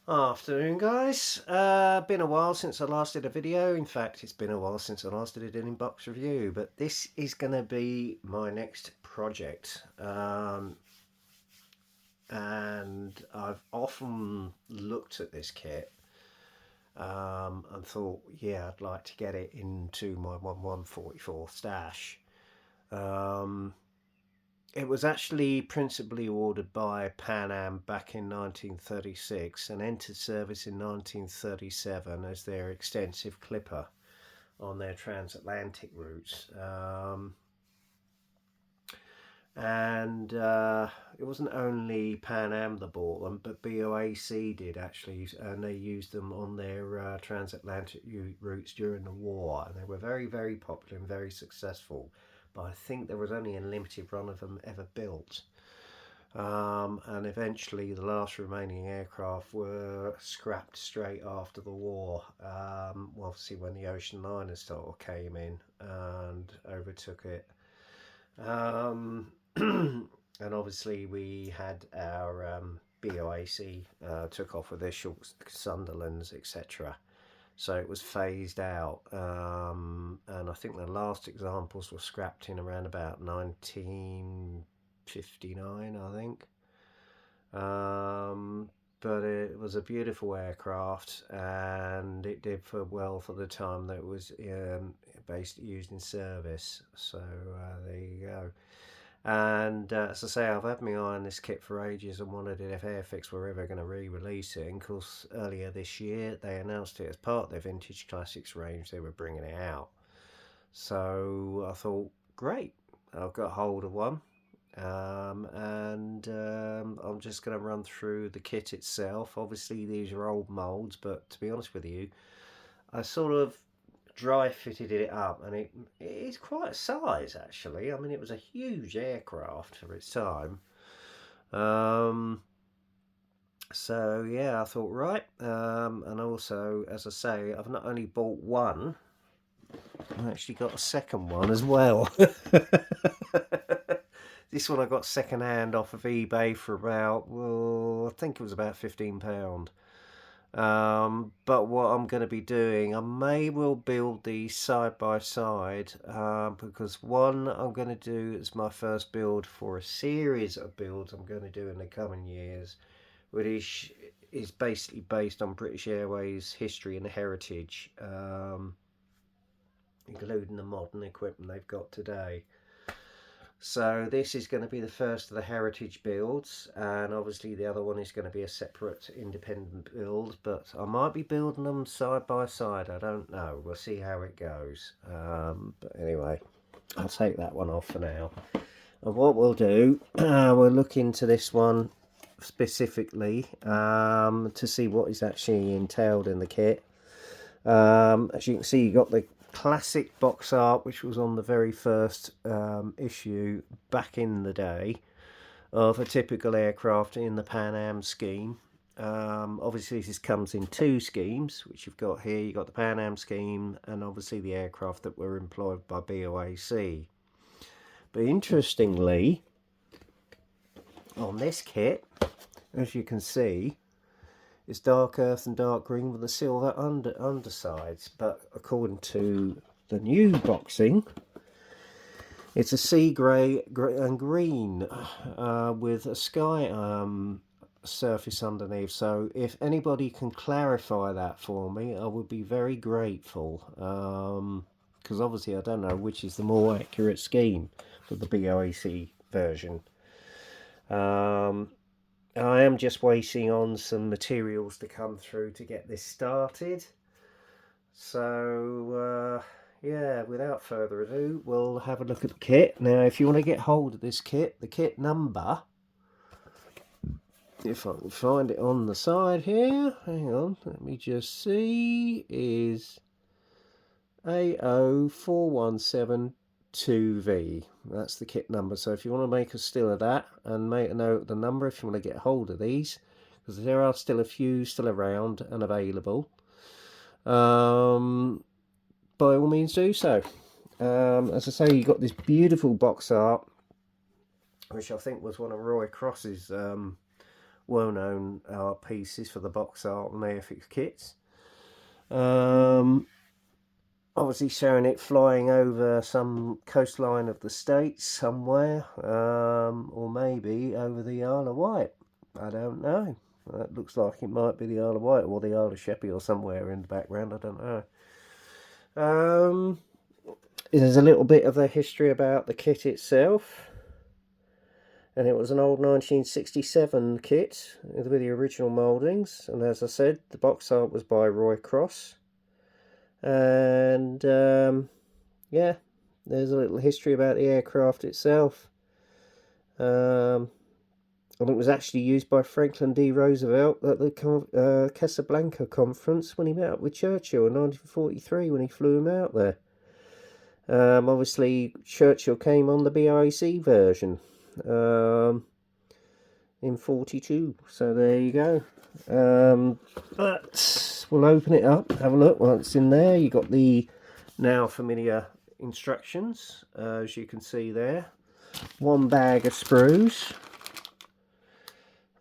Afternoon, guys. Been a while since I last did a video. In fact, it's been a while since I last did an inbox review, but this is going to be my next project. And I've often looked at this kit and thought, yeah, I'd like to get it into my 1144 stash. Um, It was actually principally ordered by Pan Am back in 1936 and entered service in 1937 as their extensive clipper on their transatlantic routes. And it wasn't only Pan Am that bought them, but BOAC did actually, and they used them on their transatlantic routes during the war, and they were very, very popular and very successful. But I think there was only a limited run of them ever built. And eventually, the last remaining aircraft were scrapped straight after the war. Obviously, when the ocean liners sort of came in and overtook it. Um, and obviously, we had our BOAC took off with their short Sunderlands, etc. So it was phased out. And I think the last examples were scrapped in around about 1959, I think. Um, but it was a beautiful aircraft, and it did well for the time that it was basically used in service. So there you go. And as I say, I've had my eye on this kit for ages and wondered if Airfix were ever going to re-release it. And of course, earlier this year, they announced it as part of their Vintage Classics range. They were bringing it out. So I thought, great, I've got hold of one. And I'm just going to run through the kit itself. Obviously, these are old molds, but to be honest with you, I sort of dry fitted it up, and it is quite a size actually. I mean, it was a huge aircraft for its time. Um, so yeah, I thought right, and also, as I say, I've not only bought one, I actually got a second one as well. This one I got second hand off of eBay for about, well, I think it was about £15. But what I'm going to be doing, I may well build these side by side because one I'm going to do as my first build for a series of builds I'm going to do in the coming years, which is basically based on British Airways history and heritage, including the modern equipment they've got today. So this is going to be the first of the heritage builds, and obviously the other one is going to be a separate independent build, but I might be building them side by side. I don't know. We'll see how it goes. But anyway, I'll take that one off for now. And what we'll do, we'll look into this one specifically to see what is actually entailed in the kit. As you can see, you got the classic box art, which was on the very first issue back in the day of a typical aircraft in the Pan Am scheme. Obviously, this comes in two schemes, which you've got here. You've got the Pan Am scheme and obviously the aircraft that were employed by BOAC. But interestingly, on this kit, as you can see, it's dark earth and dark green with the silver undersides. But according to the new boxing, it's a sea grey and green with a sky surface underneath. So if anybody can clarify that for me, I would be very grateful. Because obviously I don't know which is the more accurate scheme for the BOAC version. I am just waiting on some materials to come through to get this started. So, yeah, without further ado, we'll have a look at the kit. Now, if you want to get hold of this kit, the kit number, if I can find it on the side here, hang on, let me just see, is A04172V. That's the kit number. So if you want to make a still of that and make a note of the number if you want to get hold of these, because there are still a few still around and available, by all means do so. As I say, you got this beautiful box art, which I think was one of Roy Cross's well-known art pieces for the box art and airfix kits. Obviously showing it flying over some coastline of the States somewhere, or maybe over the Isle of Wight. I don't know. That looks like it might be the Isle of Wight or the Isle of Sheppey or somewhere in the background. I don't know. There's a little bit of the history about the kit itself. And it was an old 1967 kit with the original mouldings. And as I said, the box art was by Roy Cross. And yeah, there's a little history about the aircraft itself. And it was actually used by Franklin D. Roosevelt at the Casablanca conference when he met up with Churchill in 1943 when he flew him out there. Obviously, Churchill came on the BIC version in 42. So there you go. But we'll open it up, have a look. Once in there, you got the now familiar instructions, as you can see there. One bag of sprues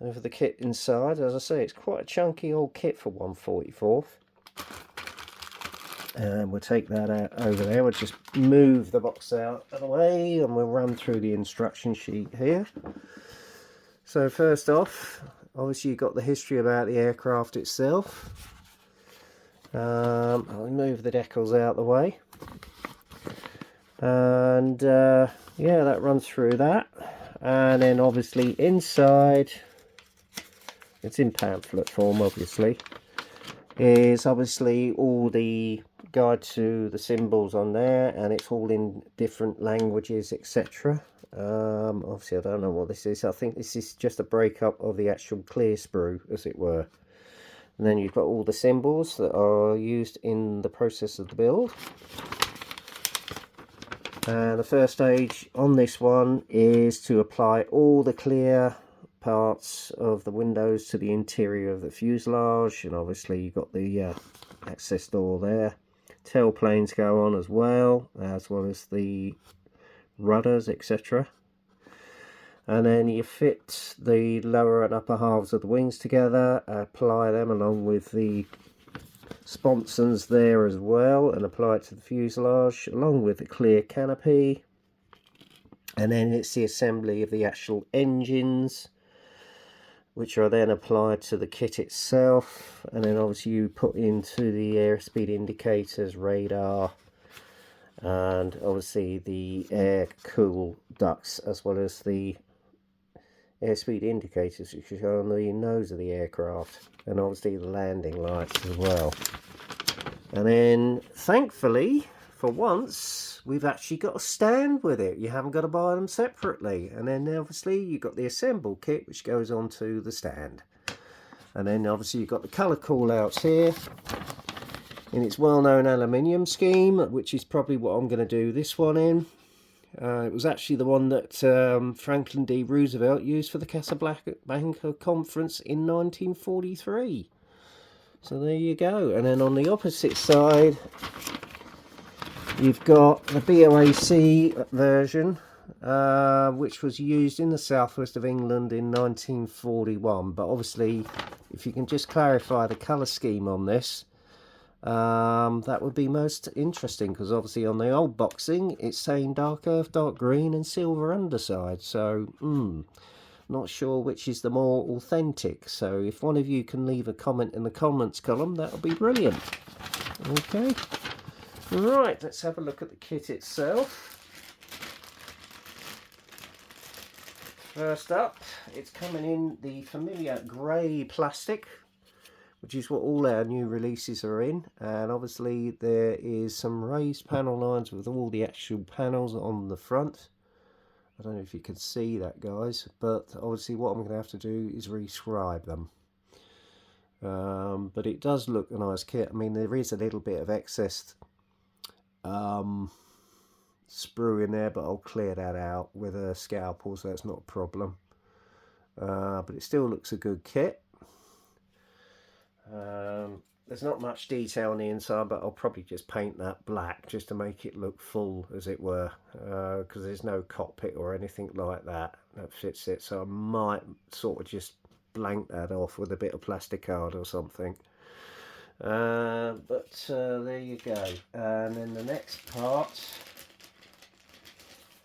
over the kit inside. As I say, it's quite a chunky old kit for 1/44. And we'll take that out over there. We'll just move the box out of the way and we'll run through the instruction sheet here. So first off, obviously you've got the history about the aircraft itself. I'll move the decals out of the way. And yeah, that runs through that. And then obviously inside, it's in pamphlet form obviously, is obviously all the guide to the symbols on there, and it's all in different languages, etc. Obviously I don't know what this is. I think this is just a breakup of the actual clear sprue, as it were. And then you've got all the symbols that are used in the process of the build. And the first stage on this one is to apply all the clear parts of the windows to the interior of the fuselage, and obviously you've got the access door there. Tail planes go on as well as the rudders, etc. And then you fit the lower and upper halves of the wings together, apply them along with the sponsons there as well, and apply it to the fuselage along with the clear canopy. And then it's the assembly of the actual engines, which are then applied to the kit itself. And then obviously you put into the airspeed indicators, radar, and obviously the air cool ducts, as well as the airspeed indicators which are on the nose of the aircraft, and obviously the landing lights as well. And then thankfully, for once, we've actually got a stand with it. You haven't got to buy them separately. And then obviously you've got the assemble kit which goes onto the stand. And then obviously you've got the colour call-outs here in its well-known aluminium scheme, which is probably what I'm going to do this one in. It was actually the one that Franklin D. Roosevelt used for the Casablanca conference in 1943. So there you go. And then on the opposite side, you've got the BOAC version, which was used in the southwest of England in 1941. But obviously, if you can just clarify the colour scheme on this, that would be most interesting, because obviously on the old boxing it's saying dark earth, dark green and silver underside. So not sure which is the more authentic. So if one of you can leave a comment in the comments column, that would be brilliant. Okay, right, let's have a look at the kit itself. First up, it's coming in the familiar grey plastic, which is what all our new releases are in. And obviously there is some raised panel lines with all the actual panels on the front. I don't know if you can see that, guys, but obviously what I'm going to have to do is rescribe them. But it does look a nice kit. I mean, there is a little bit of excess sprue in there, but I'll clear that out with a scalpel, so that's not a problem. But it still looks a good kit. There's not much detail on the inside, but I'll probably just paint that black just to make it look full, as it were, because there's no cockpit or anything like that that fits it. So I might sort of just blank that off with a bit of plastic card or something. But there you go. And then the next part,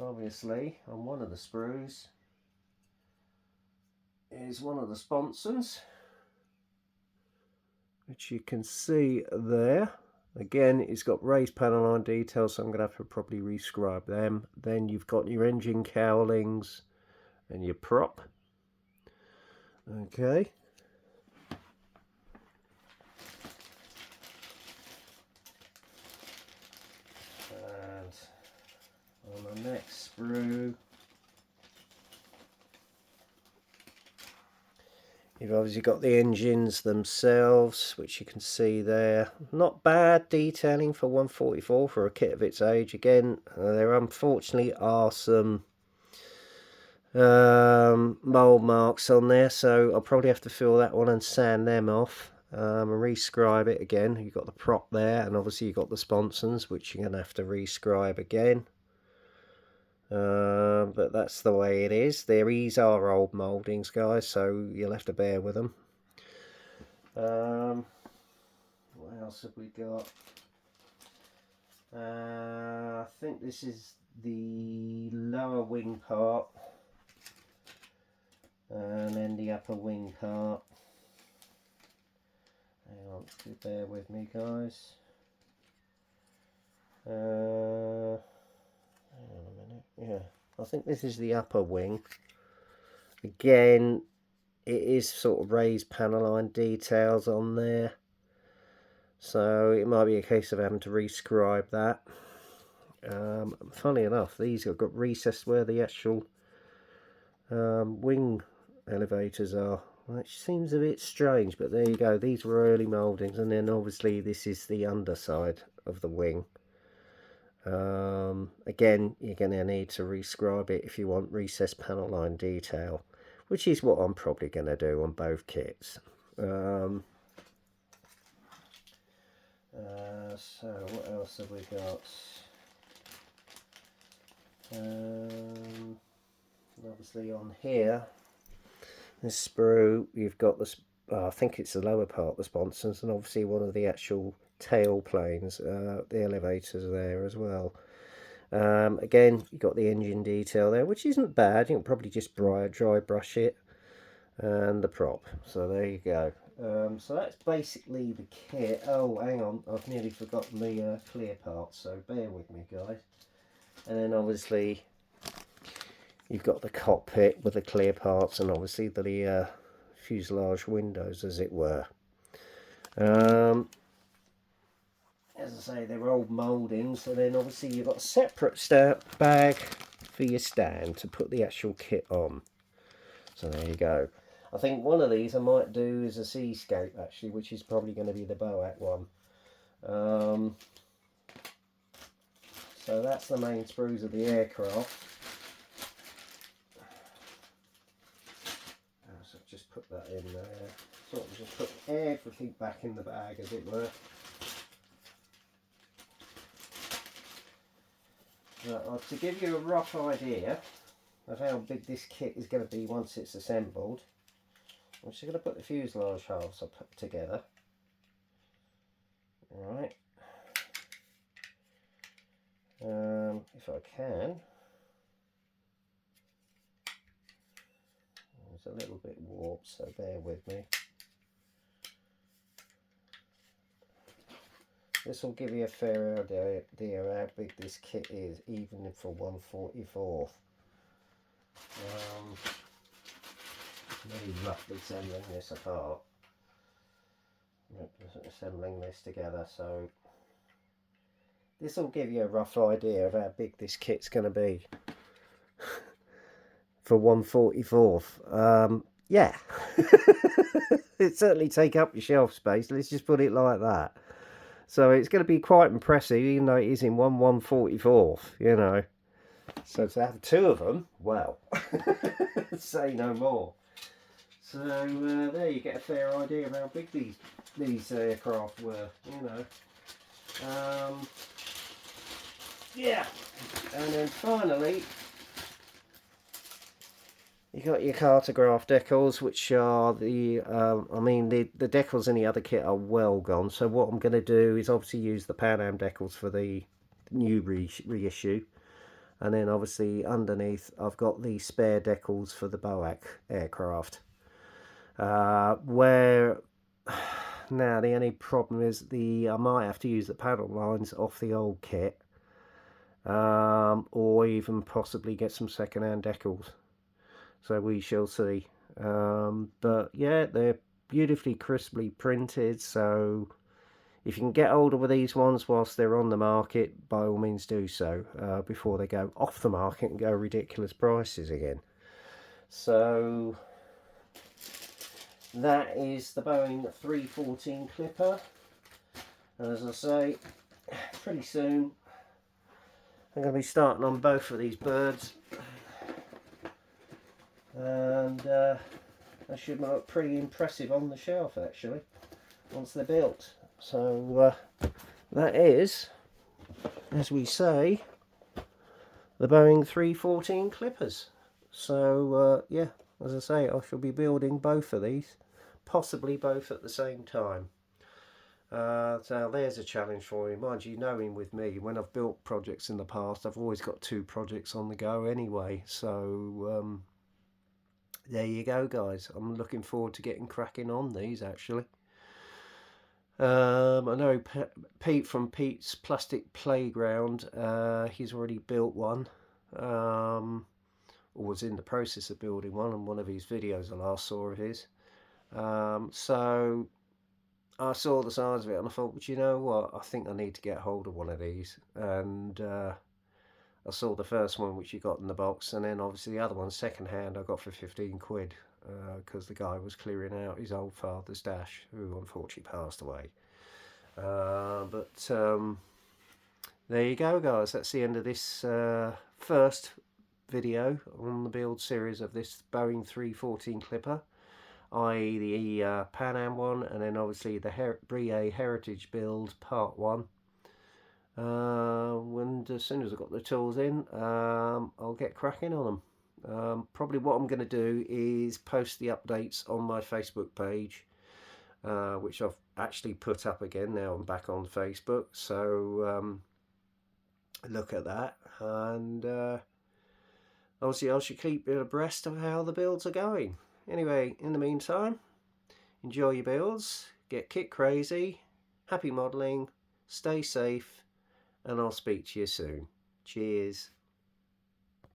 obviously on one of the sprues, is one of the sponsons, which you can see there. Again, it's got raised panel line details, so I'm going to have to probably rescribe them. Then you've got your engine cowlings and your prop. Okay. And on the next sprue, you've obviously got the engines themselves, which you can see there. Not bad detailing for 144 for a kit of its age. Again, there unfortunately are some mold marks on there, so I'll probably have to fill that one and sand them off and rescribe it again. You've got the prop there, and obviously you've got the sponsons, which you're going to have to rescribe again. But that's the way it is. These are old mouldings, guys, so you'll have to bear with them. What else have we got? I think this is the lower wing part, and then the upper wing part. Hang on, bear with me, guys. Hang on a minute. Yeah, I think this is the upper wing. Again, it is sort of raised panel line details on there, so it might be a case of having to rescribe that. Funny enough, these have got recessed where the actual wing elevators are, which seems a bit strange, but there you go. These were early mouldings, and then obviously this is the underside of the wing. Again, you're going to need to rescribe it if you want recessed panel line detail, which is what I'm probably going to do on both kits. So what else have we got? Obviously on here, this sprue, you've got this, I think it's the lower part, the sponsons, and obviously one of the actual tail planes, the elevators there as well. Again, you've got the engine detail there, which isn't bad. You can probably just dry brush it, and the prop. So there you go. So that's basically the kit. Oh, hang on, I've nearly forgotten the clear parts, so bear with me, guys. And then obviously you've got the cockpit with the clear parts, and obviously the fuselage windows, as it were. As I say, they're old mouldings, and then obviously you've got a separate bag for your stand to put the actual kit on. So there you go. I think one of these I might do is a seascape, actually, which is probably going to be the Boat one. So that's the main sprues of the aircraft. So just put that in there. Sort of just put everything back in the bag, as it were. To give you a rough idea of how big this kit is going to be once it's assembled, I'm just going to put the fuselage halves up together. Right. If I can. It's a little bit warped, so bear with me. This will give you a fair idea of how big this kit is, even for 1/44. Very roughly assembling this apart. Assembling this together, so this will give you a rough idea of how big this kit's going to be for 1/44. Yeah, it certainly take up your shelf space. Let's just put it like that. So it's going to be quite impressive, even though it is in 1/144, you know. So to have two of them, well, say no more. So there you get a fair idea of how big these aircraft were, you know. Yeah, and then finally You got your cartograph decals, which are the, I mean, the decals in the other kit are well gone. So what I'm going to do is obviously use the Pan Am decals for the new reissue. And then obviously underneath I've got the spare decals for the Boac aircraft. Where now the only problem is I might have to use the panel lines off the old kit. Or even possibly get some second-hand decals. So we shall see. But yeah, they're beautifully crisply printed, so if you can get hold of these ones whilst they're on the market, by all means do so, before they go off the market and go ridiculous prices again. So that is the Boeing 314 Clipper, and as I say, pretty soon I'm going to be starting on both of these birds, and they should look pretty impressive on the shelf actually once they're built. So that is, as we say, the Boeing 314 Clippers. So yeah, as I say, I shall be building both of these, possibly both at the same time. So there's a challenge for me. Mind you, knowing with me, when I've built projects in the past, I've always got 2 projects on the go anyway. So there you go, guys. I'm looking forward to getting cracking on these actually. I know Pete from Pete's Plastic Playground, he's already built one, or was in the process of building one, and one of his videos I last saw of his. So I saw the size of it and I thought, well, you know what, I think I need to get hold of one of these. And I saw the first one which you got in the box, and then obviously the other one second hand I got for 15 quid. Because the guy was clearing out his old father's dash, who unfortunately passed away. But there you go, guys. That's the end of this first video on the build series of this Boeing 314 Clipper, i.e. the Pan Am one, and then obviously the Brie Heritage build part 1. And as soon as I've got the tools in, I'll get cracking on them. Probably what I'm going to do is post the updates on my Facebook page, which I've actually put up again. Now I'm back on Facebook, so look at that, and obviously I should keep you abreast of how the builds are going. Anyway, in the meantime, enjoy your builds, get kit crazy, happy modelling, stay safe, and I'll speak to you soon. Cheers.